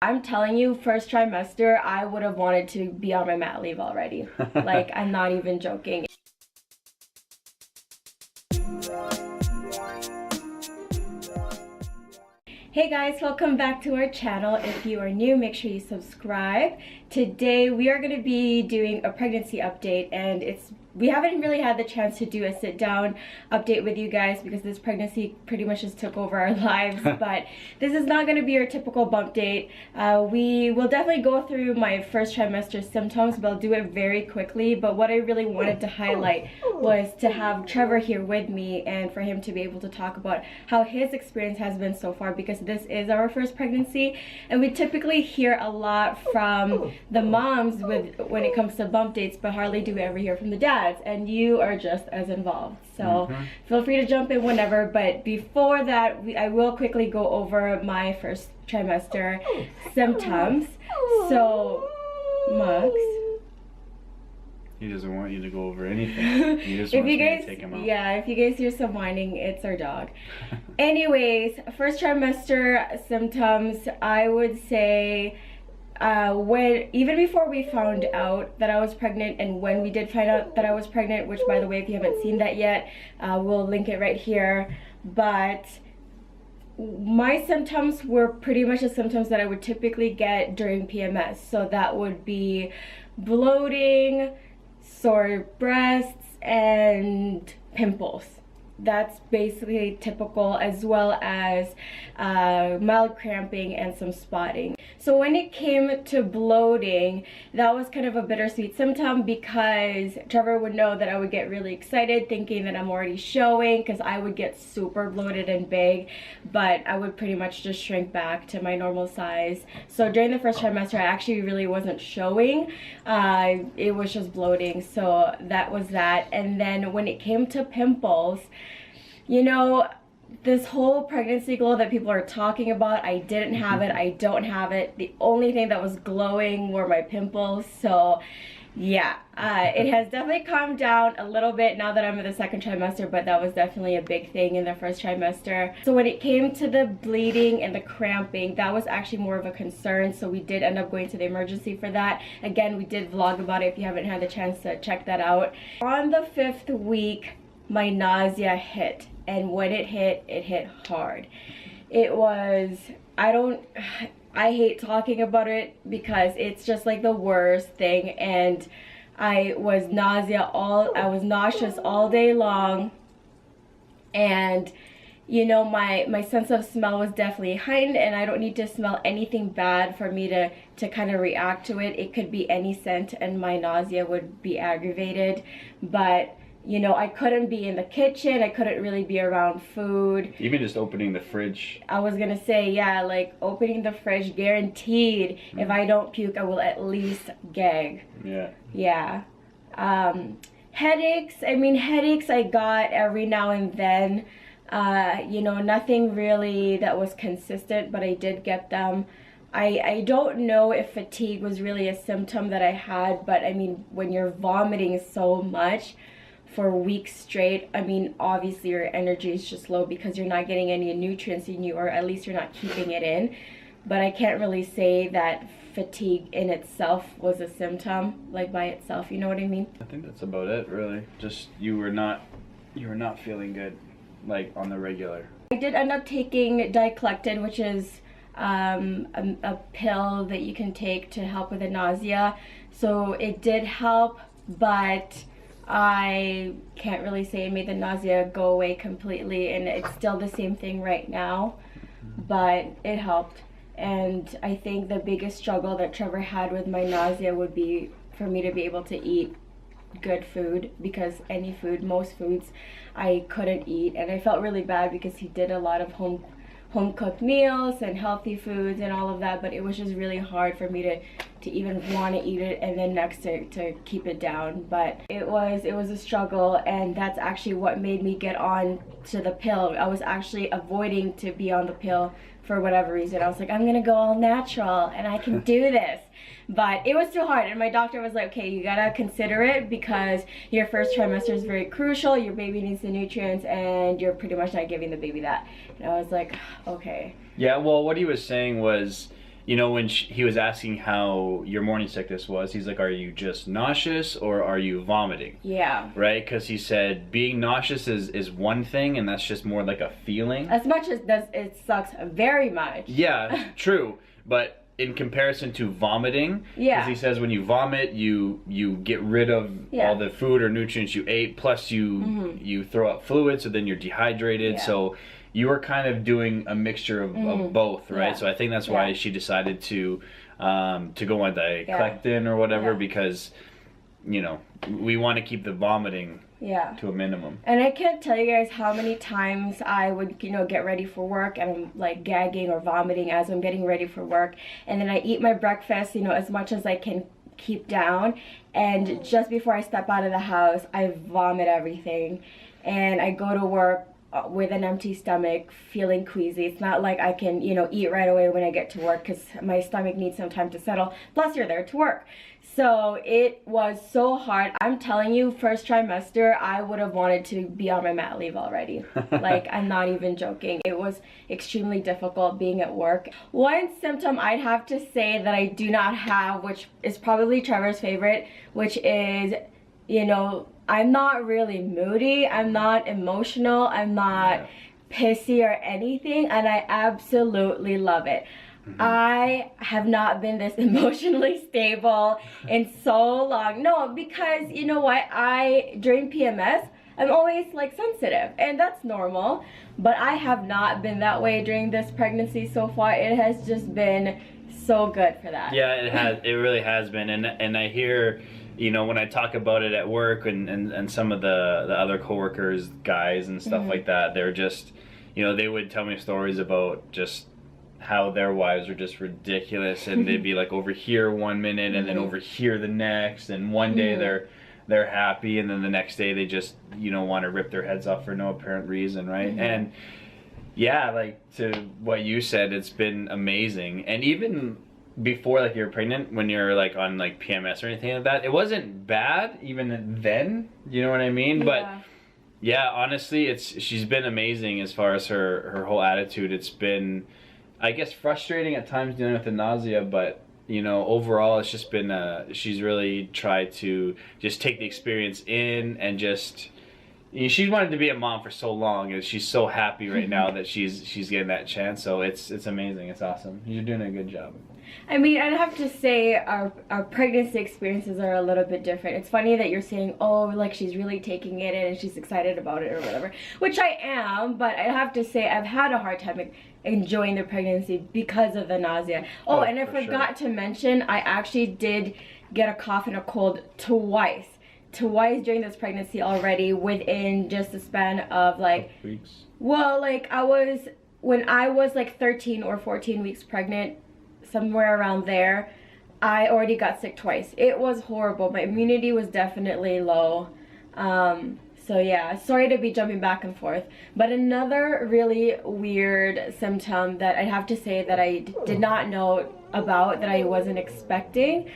I'm telling you, first trimester, I would have wanted to be on my mat leave already. Like, I'm not even joking. Hey guys, welcome back to our channel. If you are new, make sure you subscribe. Today we are going to be doing a pregnancy update, and we haven't really had the chance to do a sit down update with you guys because this pregnancy pretty much just took over our lives. But this is not going to be our typical bump date. We will definitely go through my first trimester symptoms, but I'll do it very quickly. But what I really wanted to highlight was to have Trevor here with me and for him to be able to talk about how his experience has been so far, because this is our first pregnancy, and we typically hear a lot from the moms when it comes to bump dates, but hardly do we ever hear from the dads, and you are just as involved. So feel free to jump in whenever, but before that, I will quickly go over my first trimester symptoms. So, Mux. He doesn't want you to go over anything. He just wants me to take him out. Yeah, if you guys hear some whining, it's our dog. Anyways, first trimester symptoms, I would say even before we found out that I was pregnant, and when we did find out that I was pregnant, which by the way, if you haven't seen that yet, we'll link it right here. But my symptoms were pretty much the symptoms that I would typically get during PMS. So that would be bloating, sore breasts, and pimples. That's basically typical, as well as mild cramping and some spotting. So when it came to bloating, that was kind of a bittersweet symptom, because Trevor would know that I would get really excited thinking that I'm already showing, because I would get super bloated and big, but I would pretty much just shrink back to my normal size. So during the first trimester, I actually really wasn't showing. It was just bloating, so that was that. And then when it came to pimples, you know, this whole pregnancy glow that people are talking about, I didn't have it. I don't have it. The only thing that was glowing were my pimples. So yeah, it has definitely calmed down a little bit now that I'm in the second trimester, but that was definitely a big thing in the first trimester. So when it came to the bleeding and the cramping, that was actually more of a concern. So we did end up going to the emergency for that. Again, we did vlog about it if you haven't had the chance to check that out. On the 5th week, my nausea hit. And when it hit hard. It was, I hate talking about it because it's just like the worst thing. And I was nauseous all day long. And you know, my sense of smell was definitely heightened, and I don't need to smell anything bad for me to kind of react to it. It could be any scent and my nausea would be aggravated. But you know, I couldn't be in the kitchen. I couldn't really be around food. Even just opening the fridge. I was gonna say, yeah, like opening the fridge, guaranteed. If I don't puke, I will at least gag. Yeah. Yeah. Headaches. I mean, headaches I got every now and then. You know, nothing really that was consistent, but I did get them. I don't know if fatigue was really a symptom that I had, but I mean, when you're vomiting so much for weeks straight, I mean, obviously your energy is just low because you're not getting any nutrients in you, or at least you're not keeping it in. But I can't really say that fatigue in itself was a symptom, like by itself, you know what I mean? I think that's about it, really. Just you were not feeling good, like on the regular. I did end up taking diclectin, which is a pill that you can take to help with the nausea. So it did help, but I can't really say it made the nausea go away completely, and it's still the same thing right now, but it helped. And I think the biggest struggle that Trevor had with my nausea would be for me to be able to eat good food, because most foods I couldn't eat, and I felt really bad because he did a lot of home cooked meals and healthy foods and all of that, but it was just really hard for me to even want to eat it, and then next to keep it down. But it was a struggle, and that's actually what made me get on to the pill. I was actually avoiding to be on the pill for whatever reason. I was like, I'm gonna go all natural and I can do this. But it was too hard, and my doctor was like, okay, you gotta consider it because your first trimester is very crucial, your baby needs the nutrients, and you're pretty much not giving the baby that. And I was like, okay. Yeah, well, what he was saying was, you know, when he was asking how your morning sickness was, he's like, are you just nauseous or are you vomiting? Yeah. Right? Because he said being nauseous is one thing, and that's just more like a feeling. As much as it sucks very much. Yeah, true. But in comparison to vomiting, because he says when you vomit, you get rid of all the food or nutrients you ate, plus you throw up fluid, so then you're dehydrated. Yeah. So you were kind of doing a mixture of both, right? So I think that's why she decided to go on diclexin or whatever, because, you know, we want to keep the vomiting to a minimum. And I can't tell you guys how many times I would, you know, get ready for work and I'm like gagging or vomiting as I'm getting ready for work, and then I eat my breakfast, you know, as much as I can keep down, and just before I step out of the house I vomit everything, and I go to work with an empty stomach, feeling queasy. It's not like I can, you know, eat right away when I get to work because my stomach needs some time to settle. Plus, you're there to work. So it was so hard. I'm telling you, first trimester, I would have wanted to be on my mat leave already. Like, I'm not even joking. It was extremely difficult being at work. One symptom I'd have to say that I do not have, which is probably Trevor's favorite, which is, you know, I'm not really moody, I'm not emotional, I'm not pissy or anything, and I absolutely love it. I have not been this emotionally stable in so long. No, because you know what, during PMS, I'm always like sensitive, and that's normal, but I have not been that way during this pregnancy so far. It has just been so good for that. Yeah, it really has been, and I hear, you know, when I talk about it at work and some of the other coworkers, guys and stuff like that, they're just, you know, they would tell me stories about just how their wives are just ridiculous, and they'd be like over here one minute and then over here the next, and one day they're happy and then the next day they just, you know, want to rip their heads off for no apparent reason, right? And yeah, like to what you said, it's been amazing. And even before, like, you're pregnant, when you're like on like PMS or anything like that, it wasn't bad even then, you know what I mean? But yeah, honestly, she's been amazing as far as her whole attitude. It's been, I guess, frustrating at times dealing with the nausea, but you know, overall it's just been she's really tried to just take the experience in, and just, you know, she's wanted to be a mom for so long, and she's so happy right now that she's getting that chance. So it's amazing. It's awesome. You're doing a good job. I mean, I'd have to say our pregnancy experiences are a little bit different. It's funny that you're saying, oh, like she's really taking it in and she's excited about it or whatever, which I am, but I have to say I've had a hard time enjoying the pregnancy because of the nausea. Oh, and I forgot to mention, I actually did get a cough and a cold twice during this pregnancy already, within just a span of like weeks. Well, like when I was like 13 or 14 weeks pregnant, somewhere around there, I already got sick twice. It was horrible. My immunity was definitely low. So yeah, sorry to be jumping back and forth. But another really weird symptom that I have to say that I did not know about, that I wasn't expecting.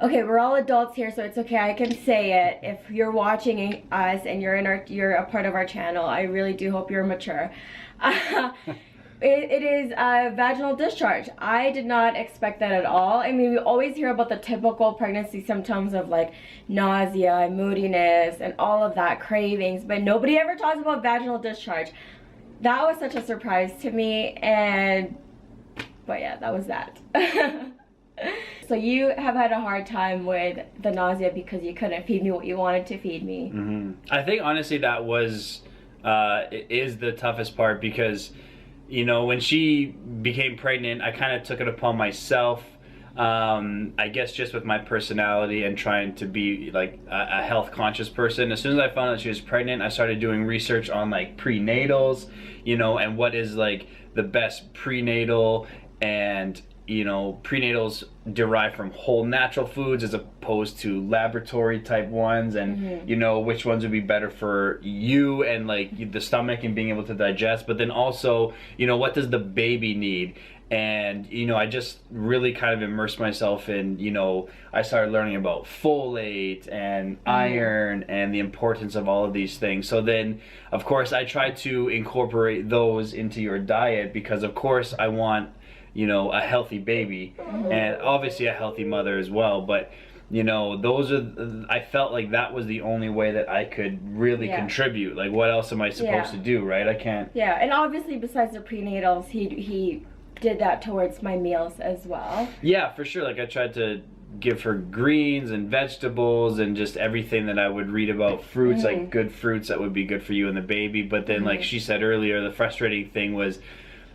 Okay, we're all adults here, so it's okay, I can say it. If you're watching us and you're a part of our channel, I really do hope you're mature. It is a vaginal discharge. I did not expect that at all. I mean, we always hear about the typical pregnancy symptoms of like nausea, moodiness, and all of that, cravings, but nobody ever talks about vaginal discharge. That was such a surprise to me, but yeah, that was that. So you have had a hard time with the nausea because you couldn't feed me what you wanted to feed me. I think honestly that was, it is the toughest part, because you know, when she became pregnant, I kind of took it upon myself, I guess just with my personality and trying to be like a health conscious person. As soon as I found out she was pregnant, I started doing research on like prenatals, you know, and what is like the best prenatal, and you know, prenatals derived from whole natural foods as opposed to laboratory type ones, and you know, which ones would be better for you and like the stomach and being able to digest, but then also, you know, what does the baby need? And you know, I just really kind of immersed myself in, you know, I started learning about folate and iron and the importance of all of these things. So then of course I tried to incorporate those into your diet, because of course I want you know, a healthy baby and obviously a healthy mother as well. But you know, those are, I felt like that was the only way that I could really contribute. Like, what else am I supposed to do, right? I can't. Yeah, and obviously besides the prenatals, he did that towards my meals as well. Yeah, for sure. Like, I tried to give her greens and vegetables and just everything that I would read about fruits, like good fruits that would be good for you and the baby. But then, like she said earlier, the frustrating thing was,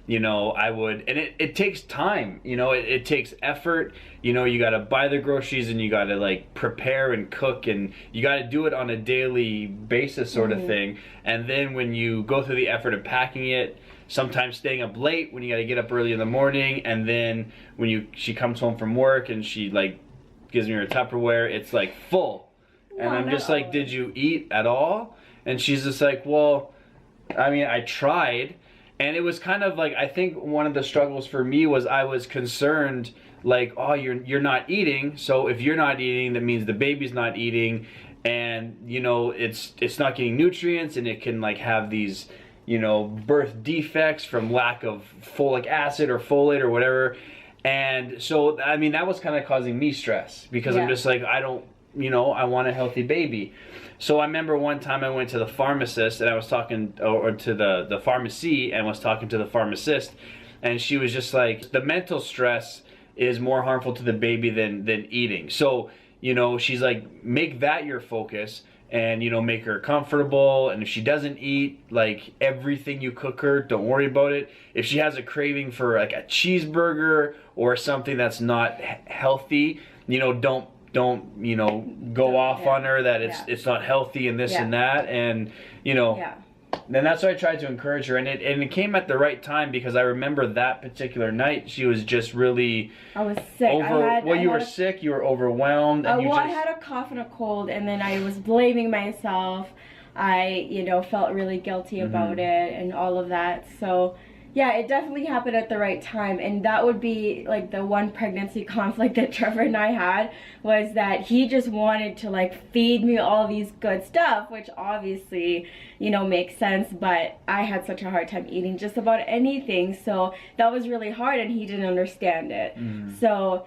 you know, I would, and it takes time, you know, it takes effort, you know, you got to buy the groceries and you got to like prepare and cook and you got to do it on a daily basis sort of thing. And then when you go through the effort of packing it, sometimes staying up late when you got to get up early in the morning, and then when she comes home from work and she like gives me her Tupperware, it's like full. And I'm just like, did you eat at all? And she's just like, well, I mean, I tried. And it was kind of like, I think one of the struggles for me was I was concerned, like, oh, you're not eating. So if you're not eating, that means the baby's not eating, and you know, it's not getting nutrients, and it can like have these, you know, birth defects from lack of folic acid or folate or whatever. And so, I mean, that was kind of causing me stress because I'm just like, I don't, you know, I want a healthy baby. So I remember one time I went to the pharmacist and I was talking, or to the pharmacy, and was talking to the pharmacist, and she was just like, the mental stress is more harmful to the baby than eating. So, you know, she's like, make that your focus, and, you know, make her comfortable. And if she doesn't eat, like, everything you cook her, don't worry about it. If she has a craving for like a cheeseburger or something that's not healthy, you know, don't you know, go off on her that it's not healthy and this and that, and you know, then that's why I tried to encourage her, and it came at the right time, because I remember that particular night she was just really, I was sick. You were sick, you were overwhelmed, and I had a cough and a cold, and then I was blaming myself. I, you know, felt really guilty about it and all of that. So yeah, it definitely happened at the right time, and that would be like the one pregnancy conflict that Trevor and I had, was that he just wanted to like feed me all these good stuff, which obviously, you know, makes sense, but I had such a hard time eating just about anything, so that was really hard, and he didn't understand it. So,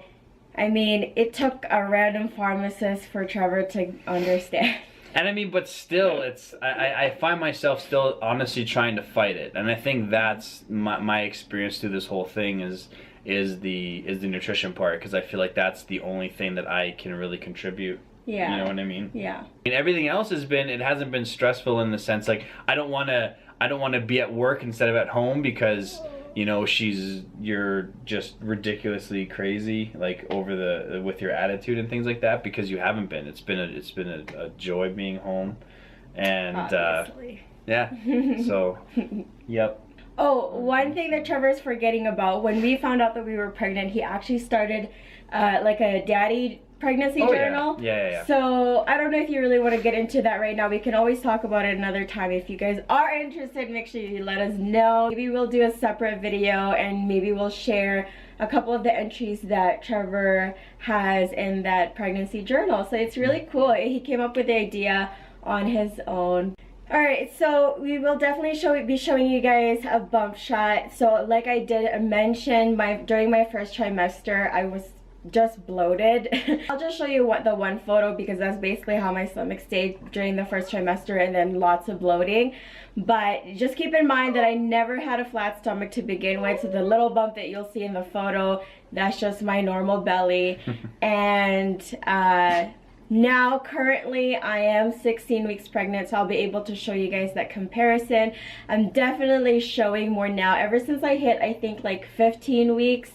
I mean, it took a random pharmacist for Trevor to understand. And I mean, but still, it's, I find myself still honestly trying to fight it, and I think that's my experience through this whole thing is the nutrition part, because I feel like that's the only thing that I can really contribute. Yeah. You know what I mean? Yeah. I mean, everything else it hasn't been stressful in the sense, like, I don't want to be at work instead of at home because, you know, you're just ridiculously crazy, like, with your attitude and things like that, because you haven't been. It's been a joy being home, and yeah. So, yep. Oh, one thing that Trevor's forgetting about, when we found out that we were pregnant, he actually started like a daddy pregnancy journal. Yeah. So I don't know if you really want to get into that right now. We can always talk about it another time. If you guys are interested, make sure you let us know. Maybe we'll do a separate video, and maybe we'll share a couple of the entries that Trevor has in that pregnancy journal. So it's really cool. He came up with the idea on his own. Alright, so we will definitely be showing you guys a bump shot. So like I did mention, during my first trimester, I was just bloated. I'll just show you the one photo, because that's basically how my stomach stayed during the first trimester, and then lots of bloating. But just keep in mind that I never had a flat stomach to begin with, so the little bump that you'll see in the photo, that's just my normal belly. And now currently I am 16 weeks pregnant, so I'll be able to show you guys that comparison. I'm definitely showing more now. Ever since I hit, I think, like 15 weeks,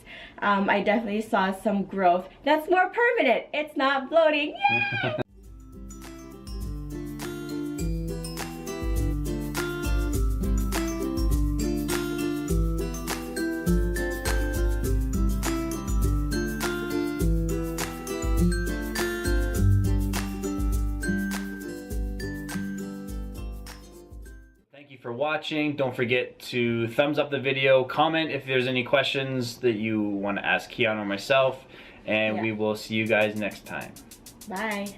I definitely saw some growth that's more permanent. It's not bloating. Yay! For watching. Don't forget to thumbs up the video, comment if there's any questions that you want to ask Kian or myself, and we will see you guys next time. Bye.